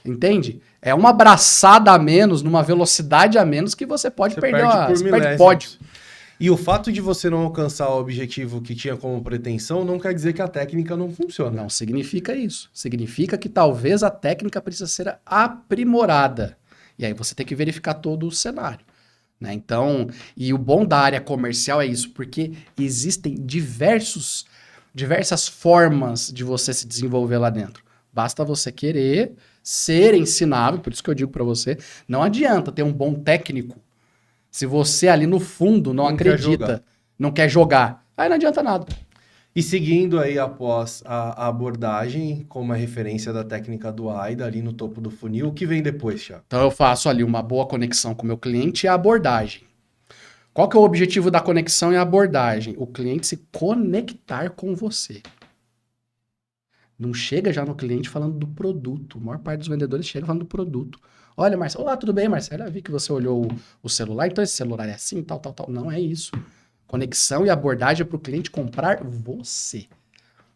Entende? É uma abraçada a menos, numa velocidade a menos, que você pode perder você perde pódio. E o fato de você não alcançar o objetivo que tinha como pretensão não quer dizer que a técnica não funciona. Não significa isso. Significa que talvez a técnica precisa ser aprimorada. E aí você tem que verificar todo o cenário. Né? Então, e o bom da área comercial é isso, porque existem diversas formas de você se desenvolver lá dentro. Basta você querer ser ensinado, por isso que eu digo para você, não adianta ter um bom técnico se você ali no fundo não acredita, não quer jogar. Aí não adianta nada. E seguindo aí após a abordagem, como a referência da técnica do AIDA ali no topo do funil, o que vem depois, Thiago? Então eu faço ali uma boa conexão com o meu cliente e a abordagem. Qual que é o objetivo da conexão e a abordagem? O cliente se conectar com você. Não chega já no cliente falando do produto. A maior parte dos vendedores chega falando do produto. Olha, Marcelo, olá, tudo bem, Marcelo? Eu vi que você olhou o celular, então esse celular é assim, tal. Não é isso. Conexão e abordagem é para o cliente comprar você.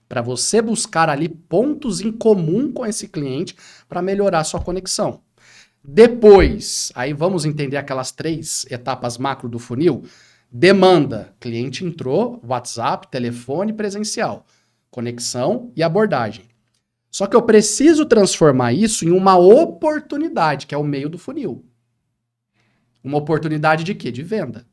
Para você buscar ali pontos em comum com esse cliente para melhorar a sua conexão. Depois, aí vamos entender aquelas 3 etapas macro do funil. Demanda. Cliente entrou, WhatsApp, telefone, presencial. Conexão e abordagem. Só que eu preciso transformar isso em uma oportunidade, que é o meio do funil. Uma oportunidade de quê? De venda.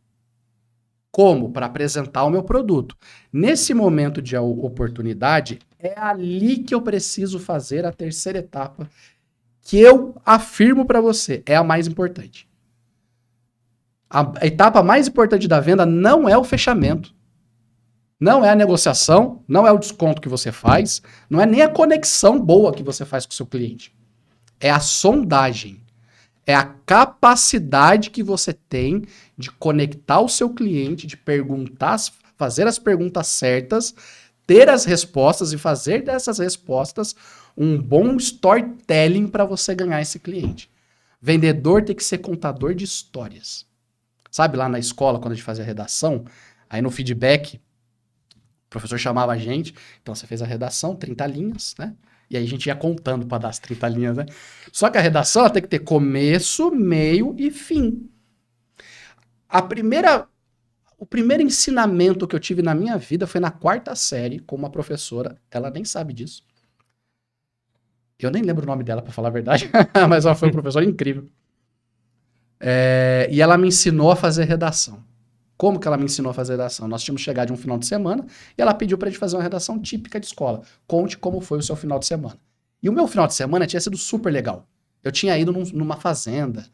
Como? Para apresentar o meu produto. Nesse momento de oportunidade, é ali que eu preciso fazer a 3ª etapa, que eu afirmo para você, é a mais importante. A etapa mais importante da venda não é o fechamento. Não é a negociação, não é o desconto que você faz, não é nem a conexão boa que você faz com o seu cliente. É a sondagem. É a capacidade que você tem de conectar o seu cliente, de perguntar, fazer as perguntas certas, ter as respostas e fazer dessas respostas um bom storytelling para você ganhar esse cliente. Vendedor tem que ser contador de histórias. Sabe lá na escola, quando a gente fazia redação, aí no feedback, o professor chamava a gente, então você fez a redação, 30 linhas, né? E aí a gente ia contando para dar as 30 linhas, né? Só que a redação ela tem que ter começo, meio e fim. O primeiro ensinamento que eu tive na minha vida foi na 4ª série, com uma professora, ela nem sabe disso. Eu nem lembro o nome dela, para falar a verdade, mas ela foi uma professora incrível. E ela me ensinou a fazer redação. Como que ela me ensinou a fazer redação? Nós tínhamos chegado de um final de semana e ela pediu pra gente fazer uma redação típica de escola. Conte como foi o seu final de semana. E o meu final de semana tinha sido super legal. Eu tinha ido numa fazenda,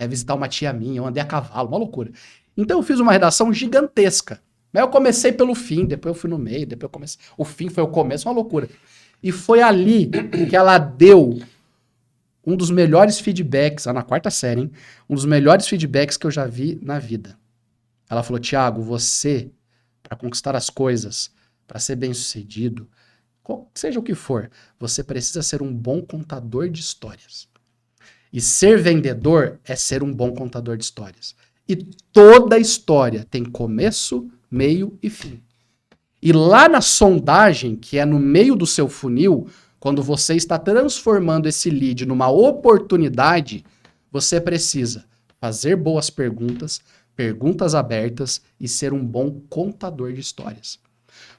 visitar uma tia minha, eu andei a cavalo, uma loucura. Então eu fiz uma redação gigantesca. Mas eu comecei pelo fim, depois eu fui no meio, depois eu comecei... O fim foi o começo, uma loucura. E foi ali que ela deu um dos melhores feedbacks, na 4ª série, hein? Um dos melhores feedbacks que eu já vi na vida. Ela falou, Thiago, você, para conquistar as coisas, para ser bem-sucedido, seja o que for, você precisa ser um bom contador de histórias. E ser vendedor é ser um bom contador de histórias. E toda história tem começo, meio e fim. E lá na sondagem, que é no meio do seu funil, quando você está transformando esse lead numa oportunidade, você precisa fazer boas perguntas, perguntas abertas e ser um bom contador de histórias.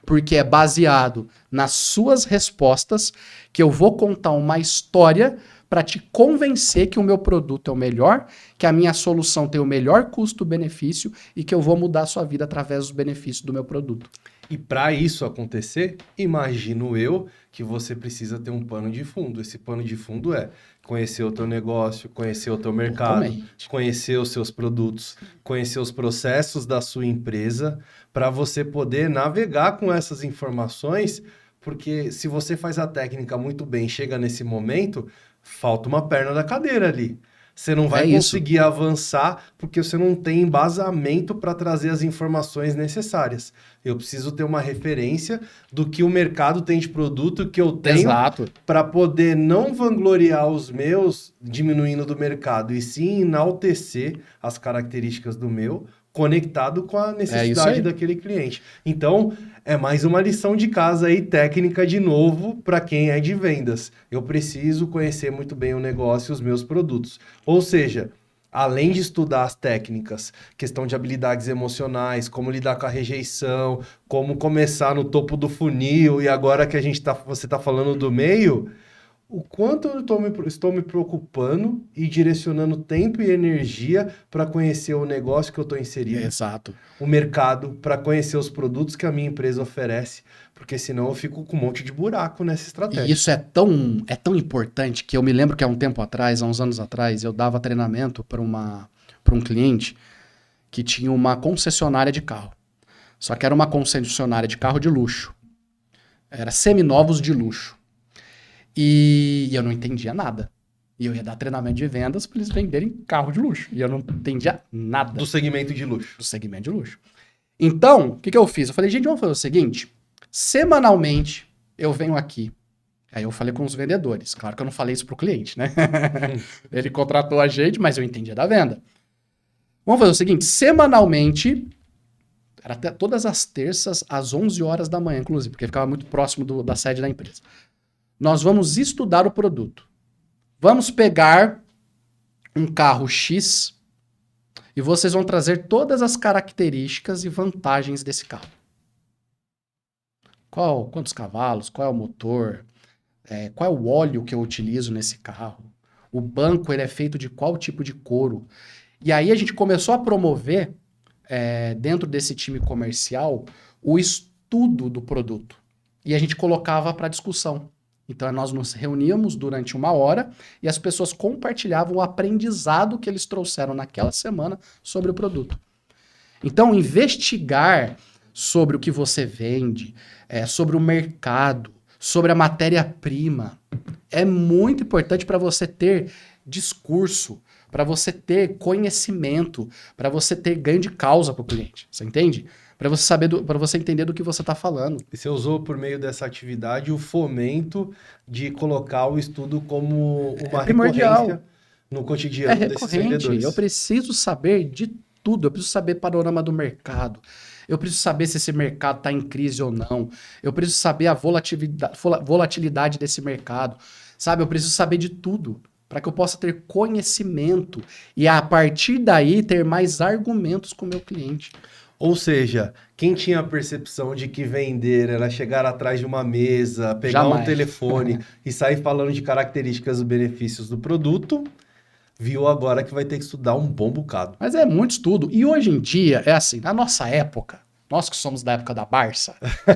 Porque é baseado nas suas respostas que eu vou contar uma história para te convencer que o meu produto é o melhor, que a minha solução tem o melhor custo-benefício e que eu vou mudar a sua vida através dos benefícios do meu produto. E para isso acontecer, imagino eu que você precisa ter um pano de fundo. Esse pano de fundo é conhecer o teu negócio, conhecer o teu mercado, Totalmente. conhecer os seus produtos, conhecer os processos da sua empresa, para você poder navegar com essas informações, porque se você faz a técnica muito bem, chega nesse momento, falta uma perna da cadeira ali. Você não vai É isso. conseguir avançar porque você não tem embasamento para trazer as informações necessárias. Eu preciso ter uma referência do que o mercado tem de produto que eu tenho Exato. para poder não vangloriar os meus diminuindo do mercado e sim enaltecer as características do meu conectado com a É isso necessidade aí. daquele cliente. Então, é mais uma lição de casa aí técnica de novo para quem é de vendas. Eu preciso conhecer muito bem o negócio e os meus produtos. Ou seja, além de estudar as técnicas, questão de habilidades emocionais, como lidar com a rejeição, como começar no topo do funil, e agora que você está falando do meio, o quanto eu estou me preocupando e direcionando tempo e energia para conhecer o negócio que eu estou inserido, Exato. o mercado, para conhecer os produtos que a minha empresa oferece, porque senão eu fico com um monte de buraco nessa E estratégia. isso é tão importante que eu me lembro que há um tempo atrás, há uns anos atrás, eu dava treinamento para um cliente que tinha uma concessionária de carro. Só que era uma concessionária de carro de luxo. Era seminovos de luxo. E eu não entendia nada. E eu ia dar treinamento de vendas para eles venderem carro de luxo. E eu não entendia nada Do segmento de luxo. do segmento de luxo. Então, o que eu fiz? Eu falei, gente, vamos fazer o seguinte: semanalmente eu venho aqui. Aí eu falei com os vendedores. Claro que eu não falei isso pro cliente, né? Ele contratou a gente, mas eu entendia da venda. Vamos fazer o seguinte: semanalmente, era até todas as terças, às 11 horas da manhã, inclusive, porque ficava muito próximo da sede da empresa. Nós vamos estudar o produto. Vamos pegar um carro X e vocês vão trazer todas as características e vantagens desse carro. Quantos cavalos, qual é o motor, qual é o óleo que eu utilizo nesse carro, o banco ele é feito de qual tipo de couro. E aí a gente começou a promover, dentro desse time comercial, o estudo do produto. E a gente colocava para discussão. Então nós nos reuníamos durante 1 hora e as pessoas compartilhavam o aprendizado que eles trouxeram naquela semana sobre o produto. Então, investigar sobre o que você vende, sobre o mercado, sobre a matéria-prima, é muito importante para você ter discurso, para você ter conhecimento, para você ter ganho de causa para o cliente. Você entende? Para você saber, para você entender do que você está falando. E você usou por meio dessa atividade o fomento de colocar o estudo como uma Primordial. recorrência no É cotidiano desses recorrente. Eu vendedores. preciso saber de tudo. Eu preciso saber panorama do mercado. Eu preciso saber se esse mercado está em crise ou não. Eu preciso saber a volatilidade desse mercado. Sabe? Eu preciso saber de tudo para que eu possa ter conhecimento e a partir daí ter mais argumentos com o meu cliente. Ou seja, quem tinha a percepção de que vender era chegar atrás de uma mesa, pegar um Jamais. telefone e sair falando de características e benefícios do produto, viu agora que vai ter que estudar um bom bocado. Mas é muito estudo. E hoje em dia, é assim, na nossa época, nós que somos da época da Barça,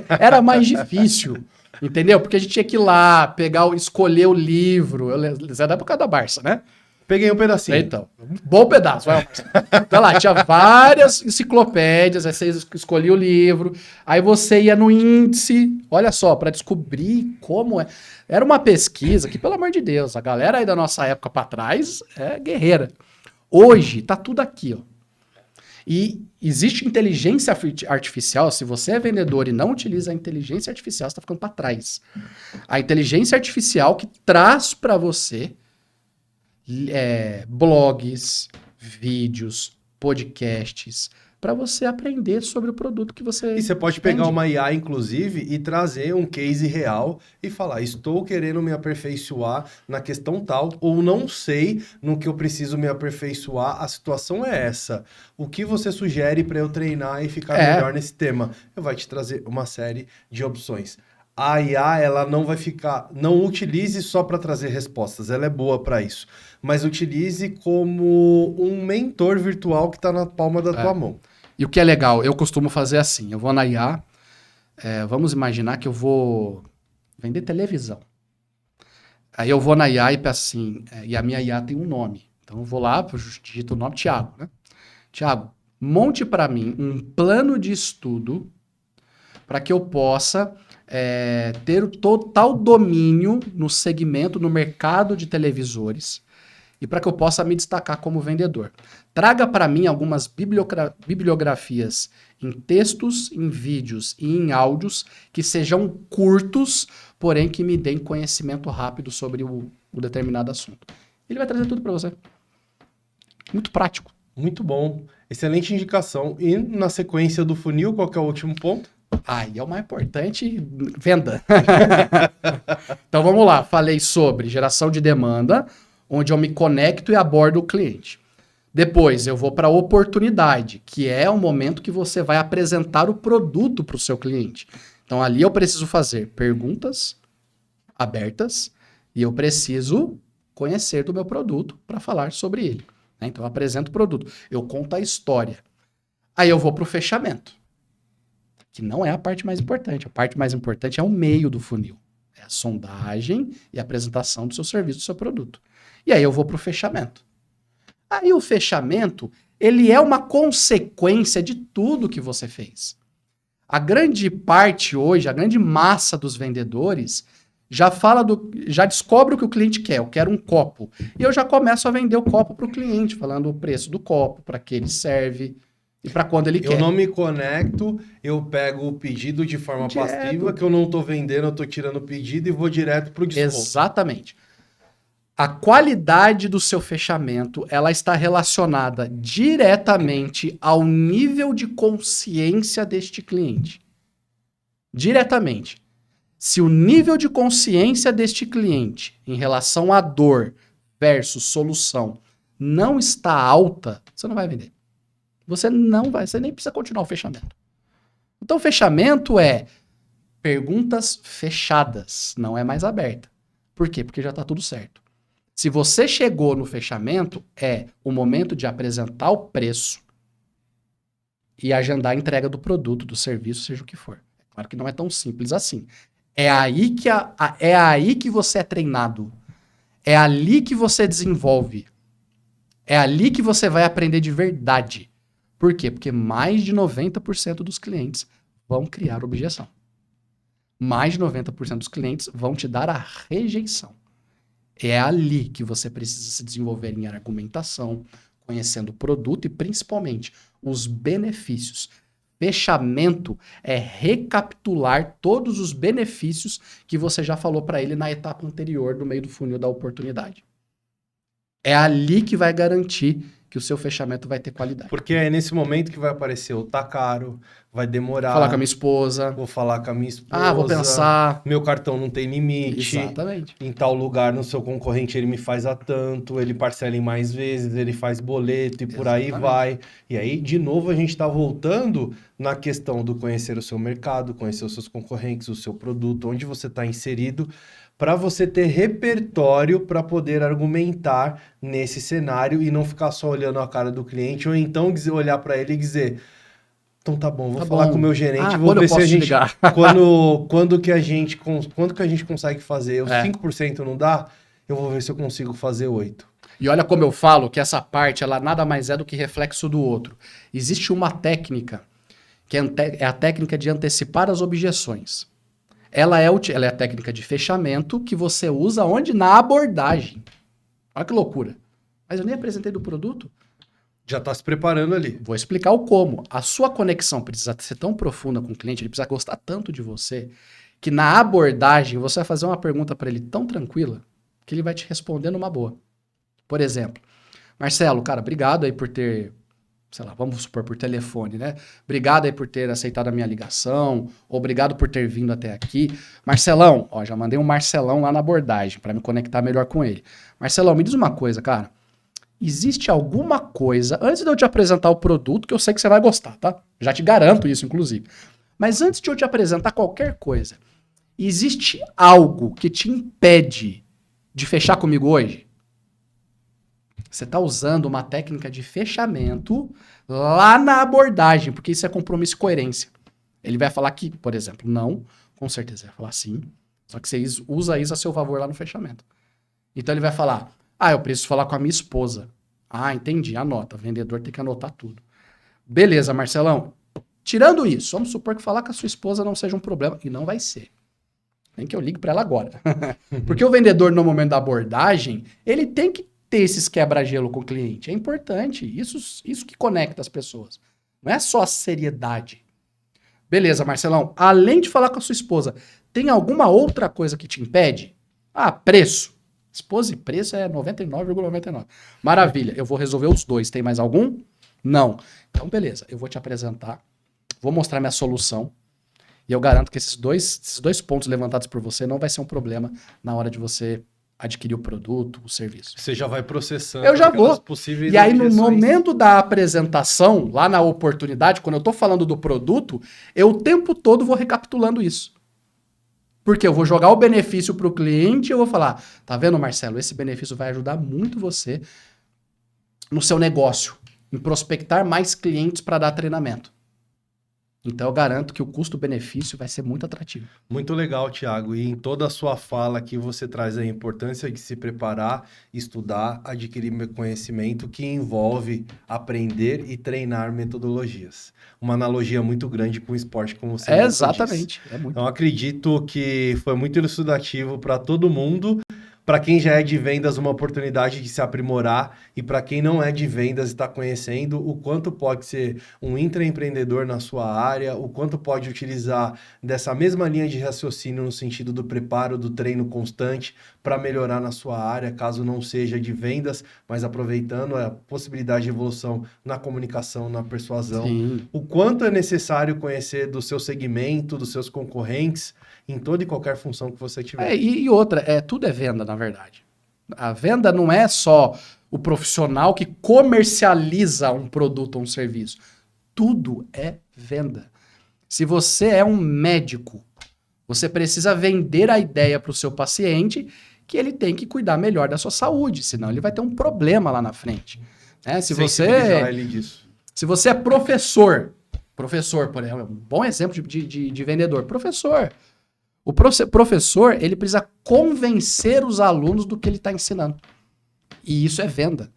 era mais difícil, entendeu? Porque a gente tinha que ir lá, escolher o livro. Você é da época da Barça, né? Peguei um pedacinho. Então, bom pedaço. Vai, Marcelo. Então lá, tinha várias enciclopédias, aí você escolhia o livro, aí você ia no índice, olha só, para descobrir como é. Era uma pesquisa que, pelo amor de Deus, a galera aí da nossa época para trás é guerreira. Hoje, tá tudo aqui, ó. E existe inteligência artificial, se você é vendedor e não utiliza a inteligência artificial, você tá ficando para trás. A inteligência artificial que traz para você blogs, vídeos, podcasts, para você aprender sobre o produto que você E você pode pegar uma IA, inclusive, e trazer um case real e falar: estou querendo me aperfeiçoar na questão tal, ou não sei no que eu preciso me aperfeiçoar, a situação é essa. O que você sugere para eu treinar e ficar melhor nesse tema? Eu vou te trazer uma série de opções. A IA, ela não vai ficar... Não utilize só para trazer respostas, ela é boa para isso. Mas utilize como um mentor virtual que está na palma da tua mão. E o que é legal, eu costumo fazer assim, eu vou na IA, vamos imaginar que eu vou vender televisão. Aí eu vou na IA e peço assim, e a minha IA tem um nome. Então eu vou lá, digito o nome, Thiago, né? Thiago, monte para mim um plano de estudo para que eu possa ter o total domínio no segmento, no mercado de televisores e para que eu possa me destacar como vendedor. Traga para mim algumas bibliografias em textos, em vídeos e em áudios que sejam curtos, porém que me deem conhecimento rápido sobre o determinado assunto. Ele vai trazer tudo para você. Muito prático. Muito bom. Excelente indicação. E na sequência do funil, qual que é o último ponto? Aí é o mais importante, venda. Então vamos lá, falei sobre geração de demanda, onde eu me conecto e abordo o cliente. Depois eu vou para a oportunidade, que é o momento que você vai apresentar o produto para o seu cliente. Então ali eu preciso fazer perguntas abertas e eu preciso conhecer do meu produto para falar sobre ele. Então eu apresento o produto, eu conto a história. Aí eu vou para o fechamento, que não é a parte mais importante. A parte mais importante é o meio do funil. É a sondagem e a apresentação do seu serviço, do seu produto. E aí eu vou para o fechamento. Aí o fechamento, ele é uma consequência de tudo que você fez. A grande parte hoje, a grande massa dos vendedores já descobre o que o cliente quer. Eu quero um copo. E eu já começo a vender o copo para o cliente, falando o preço do copo, para que ele serve e para quando ele quer. Eu não me conecto, eu pego o pedido de forma passiva, que eu não estou vendendo, eu estou tirando o pedido e vou direto para o desconto. Exatamente. A qualidade do seu fechamento, ela está relacionada diretamente ao nível de consciência deste cliente. Diretamente. Se o nível de consciência deste cliente em relação à dor versus solução não está alta, você não vai vender. Você nem precisa continuar o fechamento. Então o fechamento é perguntas fechadas, não é mais aberta. Por quê? Porque já está tudo certo. Se você chegou no fechamento, é o momento de apresentar o preço e agendar a entrega do produto, do serviço, seja o que for. Claro que não é tão simples assim. É aí que você é treinado. É ali que você desenvolve. É ali que você vai aprender de verdade. Por quê? Porque mais de 90% dos clientes vão criar objeção. Mais de 90% dos clientes vão te dar a rejeição. É ali que você precisa se desenvolver em argumentação, conhecendo o produto e principalmente os benefícios. Fechamento é recapitular todos os benefícios que você já falou para ele na etapa anterior do meio do funil da oportunidade. É ali que vai garantir que o seu fechamento vai ter qualidade. Porque é nesse momento que vai aparecer o tá caro, vai demorar. Falar com a minha esposa. Vou falar com a minha esposa. Vou pensar. Meu cartão não tem limite. Exatamente. Em tal lugar, no seu concorrente, ele me faz a tanto, ele parcela em mais vezes, ele faz boleto e por aí vai. E aí, de novo, a gente está voltando na questão do conhecer o seu mercado, conhecer os seus concorrentes, o seu produto, onde você está inserido, para você ter repertório para poder argumentar nesse cenário e não ficar só olhando a cara do cliente, ou então olhar para ele e dizer: então tá bom, vou falar com o meu gerente, vou ver se a gente quando que a gente consegue fazer, os 5% não dá, eu vou ver se eu consigo fazer 8%. E olha como eu falo que essa parte, ela nada mais é do que reflexo do outro. Existe uma técnica, que é a técnica de antecipar as objeções. Ela é a técnica de fechamento que você usa onde? Na abordagem. Olha que loucura. Mas eu nem apresentei do produto. Já está se preparando ali. Vou explicar o como. A sua conexão precisa ser tão profunda com o cliente, ele precisa gostar tanto de você, que na abordagem você vai fazer uma pergunta para ele tão tranquila que ele vai te responder numa boa. Por exemplo, Marcelo, cara, obrigado aí por ter, sei lá, vamos supor, por telefone, né? Obrigado aí por ter aceitado a minha ligação, obrigado por ter vindo até aqui. Marcelão, já mandei um Marcelão lá na abordagem para me conectar melhor com ele. Marcelão, me diz uma coisa, cara. Existe alguma coisa, antes de eu te apresentar o produto, que eu sei que você vai gostar, tá? Já te garanto isso, inclusive. Mas antes de eu te apresentar qualquer coisa, existe algo que te impede de fechar comigo hoje? Você está usando uma técnica de fechamento lá na abordagem, porque isso é compromisso e coerência. Ele vai falar que, por exemplo, não, com certeza vai falar sim, só que você usa isso a seu favor lá no fechamento. Então ele vai falar, eu preciso falar com a minha esposa. Ah, entendi, anota, o vendedor tem que anotar tudo. Beleza, Marcelão. Tirando isso, vamos supor que falar com a sua esposa não seja um problema, e não vai ser. Nem que eu ligue para ela agora. Porque o vendedor, no momento da abordagem, ele tem que ter esses quebra-gelo com o cliente. É importante. Isso que conecta as pessoas. Não é só a seriedade. Beleza, Marcelão. Além de falar com a sua esposa, tem alguma outra coisa que te impede? Preço. Esposa e preço é 99,99. Maravilha. Eu vou resolver os dois. Tem mais algum? Não. Então, beleza. Eu vou te apresentar. Vou mostrar minha solução. E eu garanto que esses dois pontos levantados por você não vai ser um problema na hora de você adquirir o produto, o serviço. Você já vai processando. Eu já vou. Possíveis E aí, no objeções. momento da apresentação, lá na oportunidade, quando eu tô falando do produto, eu o tempo todo vou recapitulando isso. Porque eu vou jogar o benefício para o cliente e eu vou falar, tá vendo, Marcelo? Esse benefício vai ajudar muito você no seu negócio, em prospectar mais clientes para dar treinamento. Então eu garanto que o custo-benefício vai ser muito atrativo. Muito legal, Thiago. E em toda a sua fala aqui você traz a importância de se preparar, estudar, adquirir conhecimento que envolve aprender e treinar metodologias. Uma analogia muito grande com o esporte, como você mesmo disse. Exatamente. É muito. Então acredito que foi muito elucidativo para todo mundo. Para quem já é de vendas, uma oportunidade de se aprimorar, e para quem não é de vendas e está conhecendo o quanto pode ser um intraempreendedor na sua área, o quanto pode utilizar dessa mesma linha de raciocínio no sentido do preparo, do treino constante para melhorar na sua área, caso não seja de vendas, mas aproveitando a possibilidade de evolução na comunicação, na persuasão. Sim. O quanto é necessário conhecer do seu segmento, dos seus concorrentes, em toda e qualquer função que você tiver. E outra, tudo é venda, na verdade. A venda não é só o profissional que comercializa um produto ou um serviço. Tudo é venda. Se você é um médico, você precisa vender a ideia para o seu paciente que ele tem que cuidar melhor da sua saúde, senão ele vai ter um problema lá na frente. Se você é professor, por exemplo, é um bom exemplo de vendedor, professor. O professor, ele precisa convencer os alunos do que ele está ensinando. E isso é venda.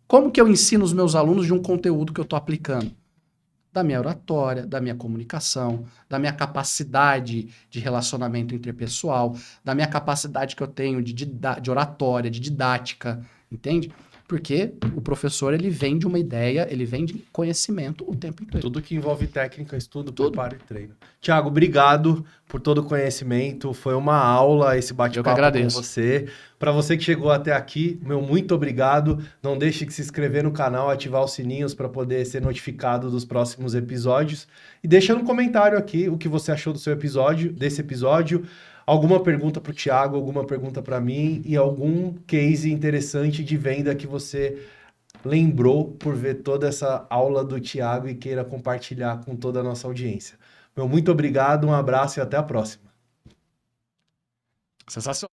Como que eu ensino os meus alunos de um conteúdo que eu estou aplicando? Da minha oratória, da minha comunicação, da minha capacidade de relacionamento interpessoal, da minha capacidade que eu tenho de oratória, de didática, entende? Porque o professor, ele vende uma ideia, ele vende conhecimento o tempo inteiro. Tudo que envolve técnica, estudo, preparo e treino. Thiago, obrigado por todo o conhecimento. Foi uma aula esse bate-papo com você. Para você que chegou até aqui, meu muito obrigado. Não deixe de se inscrever no canal, ativar os sininhos para poder ser notificado dos próximos episódios. E deixa no comentário aqui o que você achou desse episódio. Alguma pergunta para o Thiago, alguma pergunta para mim e algum case interessante de venda que você lembrou por ver toda essa aula do Thiago e queira compartilhar com toda a nossa audiência. Meu muito obrigado, um abraço e até a próxima. Sensacional.